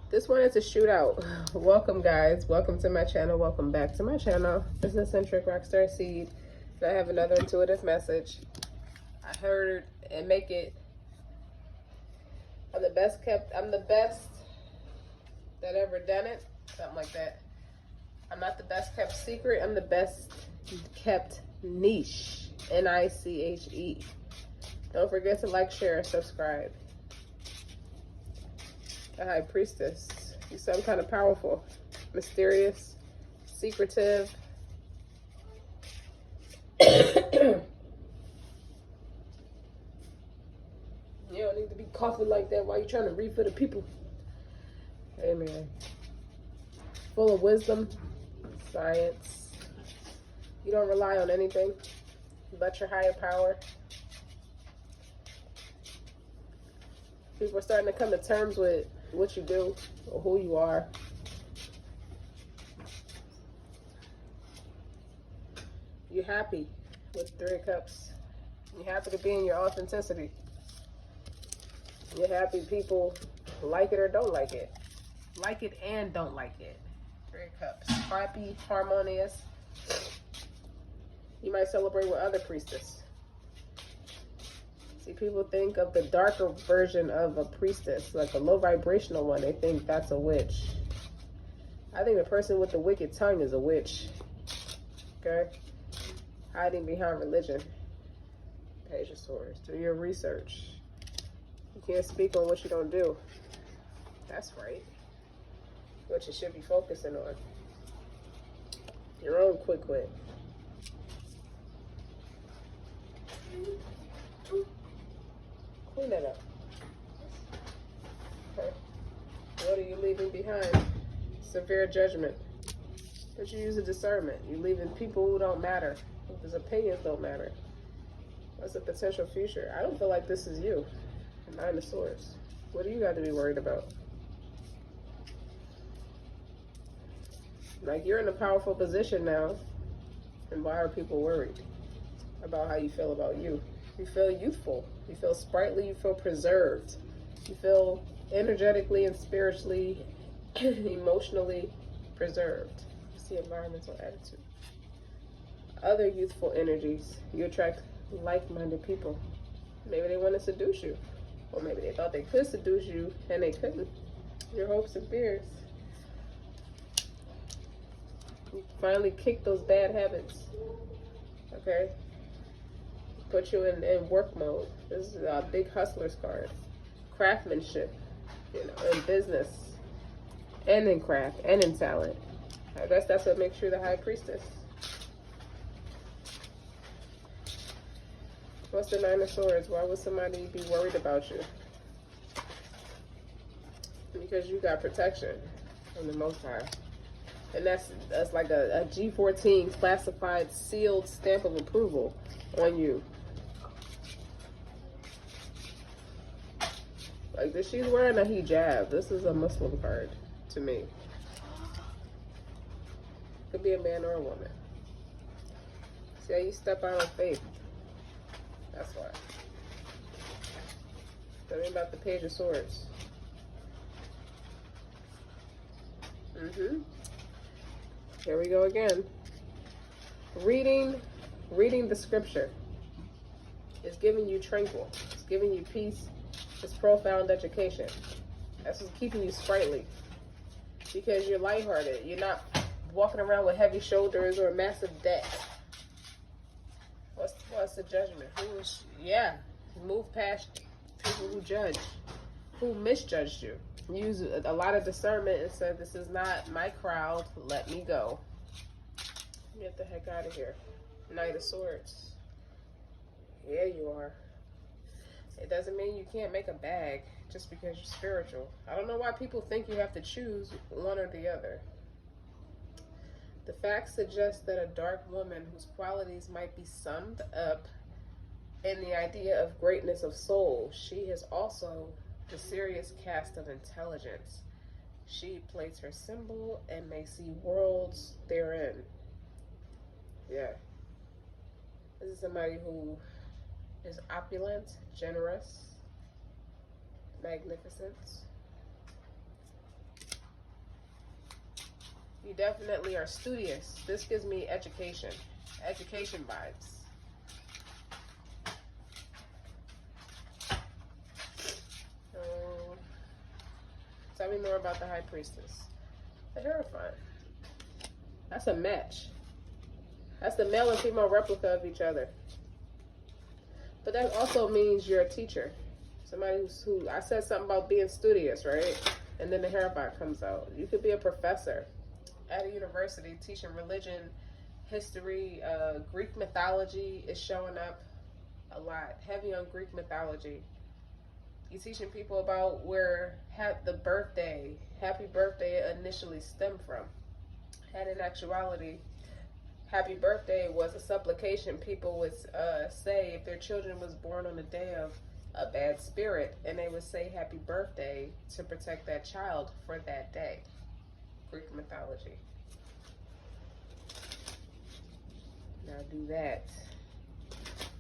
This one is a shootout. Welcome, guys. Welcome to my channel. Welcome back to my channel. This is Eccentric RockStar'Seed. And I have another intuitive message. I heard and make it. I'm the best that ever done it. Something like that. I'm not the best kept secret. I'm the best kept niche. Niche. Don't forget to like, share, and subscribe. The High Priestess. You sound kind of powerful, mysterious, secretive. You don't need to be coughing like that while you're trying to read for the people. Amen. Full of wisdom, science. You don't rely on anything but your higher power. People are starting to come to terms with what you do or who you are. You're happy with 3 of Cups. You're happy to be in your authenticity. You're happy people like it or don't like it. Like it and don't like it. 3 of Cups. Happy, harmonious. You might celebrate with other priestess. See, people think of the darker version of a priestess, like a low vibrational one. They think that's a witch. I think the person with the wicked tongue is a witch. Okay? Hiding behind religion. Page of Swords. Do your research. You can't speak on what you don't do. That's right. What you should be focusing on. Your own quick wit. Clean that up. Okay. What are you leaving behind? Severe judgment. But you use a discernment. You're leaving people who don't matter. Whose opinions don't matter. What's the potential future? I don't feel like this is you. 9 of Swords. What do you got to be worried about? Like, you're in a powerful position now. And why are people worried about how you feel about you? You feel youthful. You feel sprightly. You feel preserved. You feel energetically and spiritually, emotionally preserved. It's the environmental attitude. Other youthful energies. You attract like-minded people. Maybe they want to seduce you. Or maybe they thought they could seduce you and they couldn't. Your hopes and fears. You finally kick those bad habits. Okay? Put you in work mode. This is a big hustler's card. Craftsmanship, you know, in business, and in craft, and in talent. I guess that's what makes you the High Priestess. What's the 9 of Swords? Why would somebody be worried about you? Because you got protection from the Most High. And that's like a G14 classified sealed stamp of approval on you. Like this, she's wearing a hijab. This is a Muslim card to me. Could be a man or a woman. See how you step out on faith. That's why. Tell me about the Page of Swords. Here we go again. Reading the scripture is giving you tranquil. It's giving you peace. It's profound education. That's what's keeping you sprightly. Because you're lighthearted. You're not walking around with heavy shoulders or massive debt. What's the judgment? Move past people who judge, who misjudged you. Use a lot of discernment and said, this is not my crowd, let me go. Get the heck out of here. Knight of Swords. Yeah, you are. It doesn't mean you can't make a bag just because you're spiritual. I don't know why people think you have to choose one or the other. The facts suggest that a dark woman whose qualities might be summed up in the idea of greatness of soul, she has also the serious cast of intelligence. She plates her symbol and may see worlds therein. Yeah. This is somebody who is opulent, generous, magnificent. You definitely are studious. This gives me education vibes. Tell me more about the High Priestess. The Hierophant. That's a match. That's the male and female replica of each other. But that also means you're a teacher. Somebody who I said something about being studious, right? And then the Hierophant comes out. You could be a professor at a university teaching religion, history, Greek mythology is showing up a lot. Heavy on Greek mythology. You're teaching people about where the birthday, happy birthday initially stemmed from. And in actuality, happy birthday was a supplication people would say if their children was born on the day of a bad spirit, and they would say happy birthday to protect that child for that day. Greek mythology. Now do that.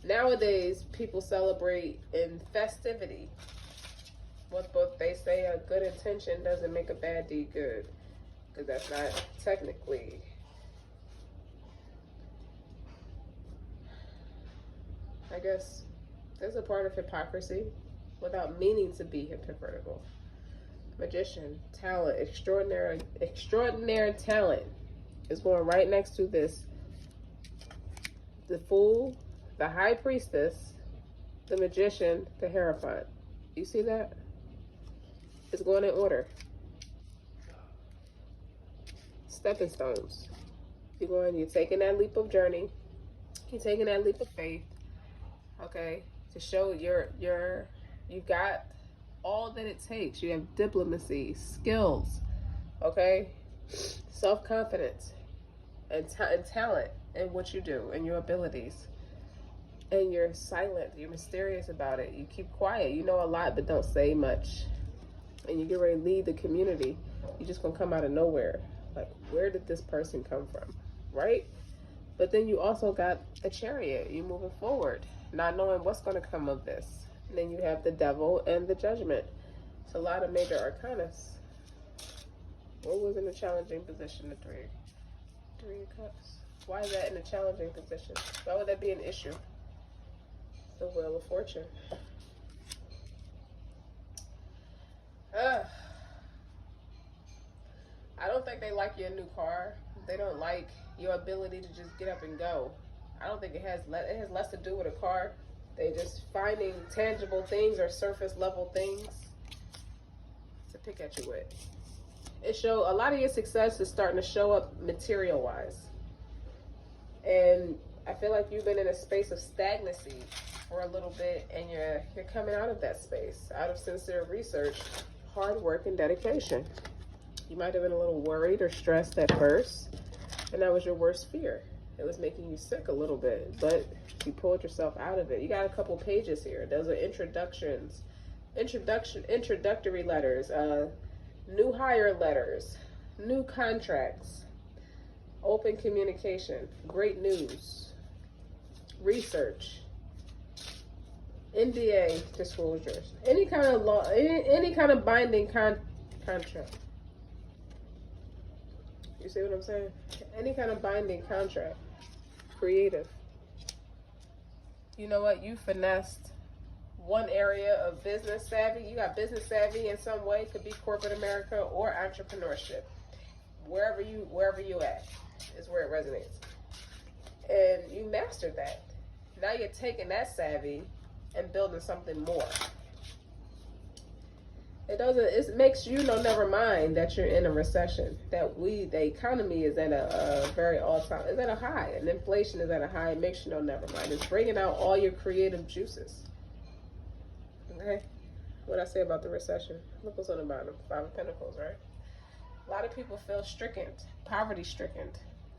Nowadays, people celebrate in festivity. What both they say a good intention doesn't make a bad deed good, because that's not technically. I guess there's a part of hypocrisy without meaning to be hypocritical. Magician, talent, extraordinary talent is going right next to this. The Fool, the High Priestess, the Magician, the Hierophant. You see that? It's going in order. Stepping stones. You're taking that leap of journey. You're taking that leap of faith. Okay? To show you've got all that it takes. You have diplomacy, skills, okay? Self-confidence, and talent in what you do, and your abilities. And you're silent. You're mysterious about it. You keep quiet. You know a lot, but don't say much. And you get ready to lead the community. You're just going to come out of nowhere. Like, where did this person come from? Right? But then you also got the Chariot. You're moving forward, not knowing what's going to come of this. And then you have the Devil and the Judgment. It's a lot of major arcanas. What was in a challenging position? The Three of Cups. Why is that in a challenging position? Why would that be an issue? The Wheel of Fortune. I don't think they like your new car. They don't like your ability to just get up and go. I don't think it has less to do with a car. They just finding tangible things or surface level things to pick at you with. A lot of your success is starting to show up material wise. And I feel like you've been in a space of stagnancy for a little bit, and you're coming out of that space, out of sincere research, hard work, and dedication. You might have been a little worried or stressed at first, and that was your worst fear. It was making you sick a little bit, but you pulled yourself out of it. You got a couple pages here. Those are introductory letters, new hire letters, new contracts, open communication, great news, research, NDA disclosures, any kind of law, any kind of binding contract. You see what I'm saying? Any kind of binding contract. Creative. You know what? You finessed one area of business savvy. You got business savvy in some way. Could be corporate America or entrepreneurship. Wherever you at is where it resonates. And you mastered that. Now you're taking that savvy and building something more. It makes you know, never mind that you're in a recession, that the economy is at a very all-time, is at a high, and inflation is at a high. It makes you know, never mind. It's bringing out all your creative juices. Okay? What I say about the recession? Look what's on the bottom. 5 of Pentacles, right? A lot of people feel poverty-stricken,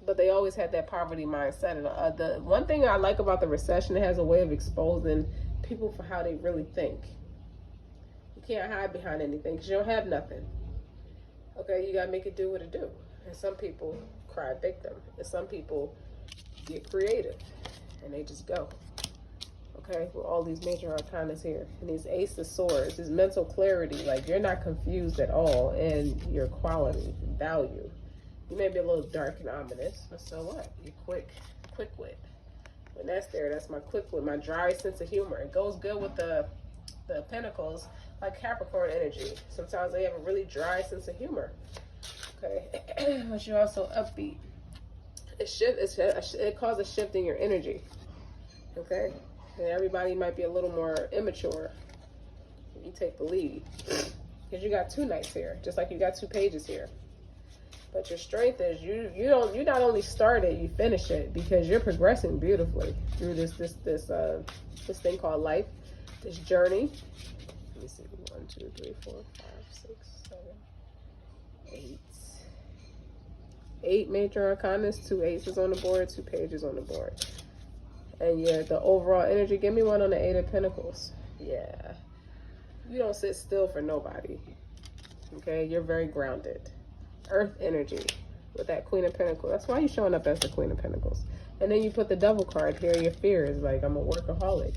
but they always had that poverty mindset. And the one thing I like about the recession, it has a way of exposing people for how they really think. You can't hide behind anything because you don't have nothing. Okay, you gotta make it do what it do. And some people cry victim, and some people get creative, and they just go. Okay, with all these major arcanas here, and these Ace of Swords, this mental clarity, like you're not confused at all, and your quality, value, You may be a little dark and ominous, but so what? You're quick wit. When that's there, that's my quick wit, my dry sense of humor. It goes good with the pentacles, like Capricorn energy. Sometimes they have a really dry sense of humor. Okay, but you're also upbeat. It causes a shift in your energy. Okay, and everybody might be a little more immature. You take the lead because you got two knights here, just like you got two pages here. But your strength is you not only start it, you finish it, because you're progressing beautifully through this thing called life, this journey. Let me see, 1, 2, 3, 4, 5, 6, 7, 8. 8 major arcanas, 2 aces on the board, 2 pages on the board. And yeah, the overall energy, give me one on the 8 of Pentacles. Yeah. You don't sit still for nobody. Okay, you're very grounded. Earth energy with that Queen of Pentacles. That's why you're showing up as the Queen of Pentacles. And then you put the Devil card here. Your fear is like, I'm a workaholic.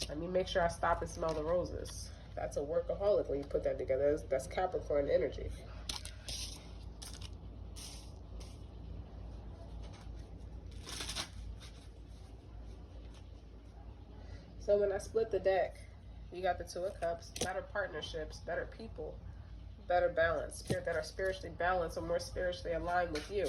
Let me make sure I stop and smell the roses. That's a workaholic when you put that together. That's Capricorn energy. So when I split the deck, you got the 2 of Cups, better partnerships, better people, better balance, spirit that are spiritually balanced or more spiritually aligned with you.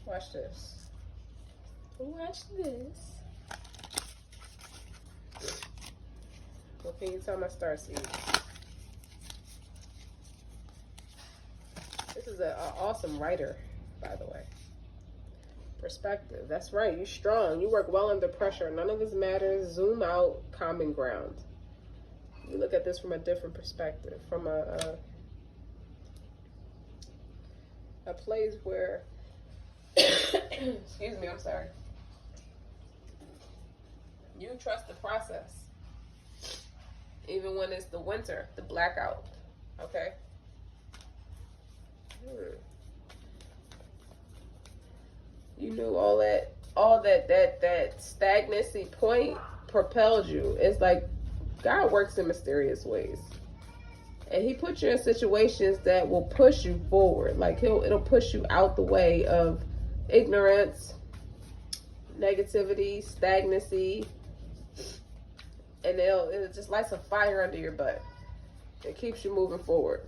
Watch this. Watch this. What can you tell my star seed? This is an awesome writer, by the way. Perspective. That's right. You're strong. You work well under pressure. None of this matters. Zoom out. Common ground. You look at this from a different perspective. From a place where excuse me, I'm sorry. You trust the process. Even when it's the winter, the blackout. Okay? You knew all that stagnancy point propelled you. It's like God works in mysterious ways. And he put you in situations that will push you forward. Like it'll push you out the way of ignorance, negativity, stagnancy. And it just lights a fire under your butt. It keeps you moving forward.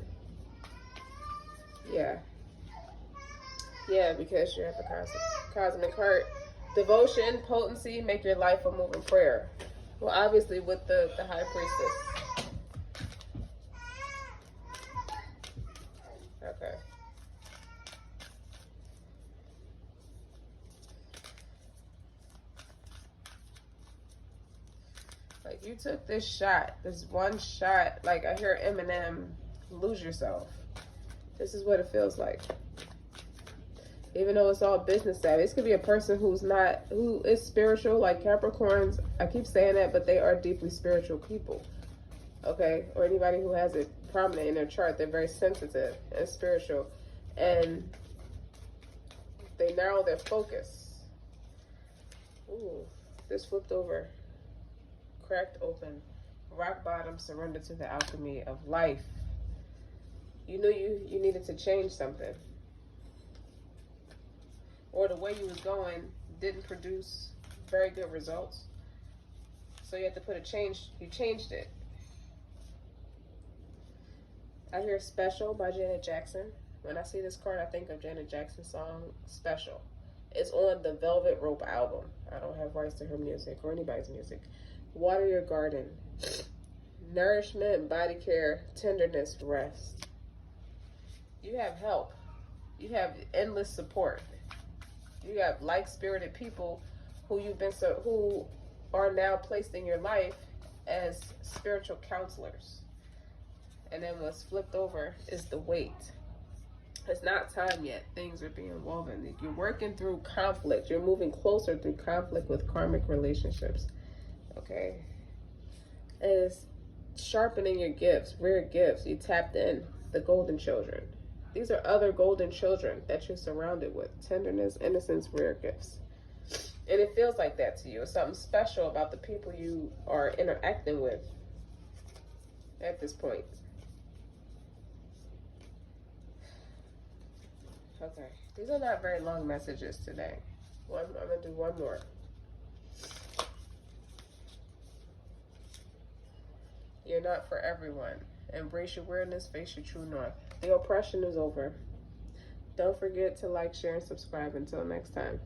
Yeah. Yeah, because you're at the cosmic heart. Devotion, potency, make your life a moving prayer. Well, obviously with the high priestess. Okay. Like you took this shot, this one shot. Like I hear Eminem, lose yourself. This is what it feels like. Even though it's all business savvy, this could be a person who is spiritual, like Capricorns. I keep saying that, but they are deeply spiritual people. Okay? Or anybody who has it prominent in their chart, they're very sensitive and spiritual. And they narrow their focus. Ooh, this flipped over. Cracked open. Rock bottom, surrender to the alchemy of life. You knew you needed to change something. Or the way you was going didn't produce very good results. So you had to put a change. You changed it. I hear Special by Janet Jackson. When I see this card, I think of Janet Jackson's song, Special. It's on the Velvet Rope album. I don't have rights to her music or anybody's music. Water your garden. Nourishment, body care, tenderness, rest. You have help. You have endless support. You have like-spirited people who are now placed in your life as spiritual counselors. And then what's flipped over is the weight. It's not time yet. Things are being woven. You're working through conflict. You're moving closer through conflict with karmic relationships. Okay? And it's sharpening your gifts, rare gifts. You tapped in the golden children. These are other golden children that you're surrounded with. Tenderness, innocence, rare gifts. And it feels like that to you. It's something special about the people you are interacting with at this point. Okay, these are not very long messages today. I'm gonna do one more. You're not for everyone. Embrace your weirdness, face your true north. The oppression is over. Don't forget to like, share, and subscribe. Until next time.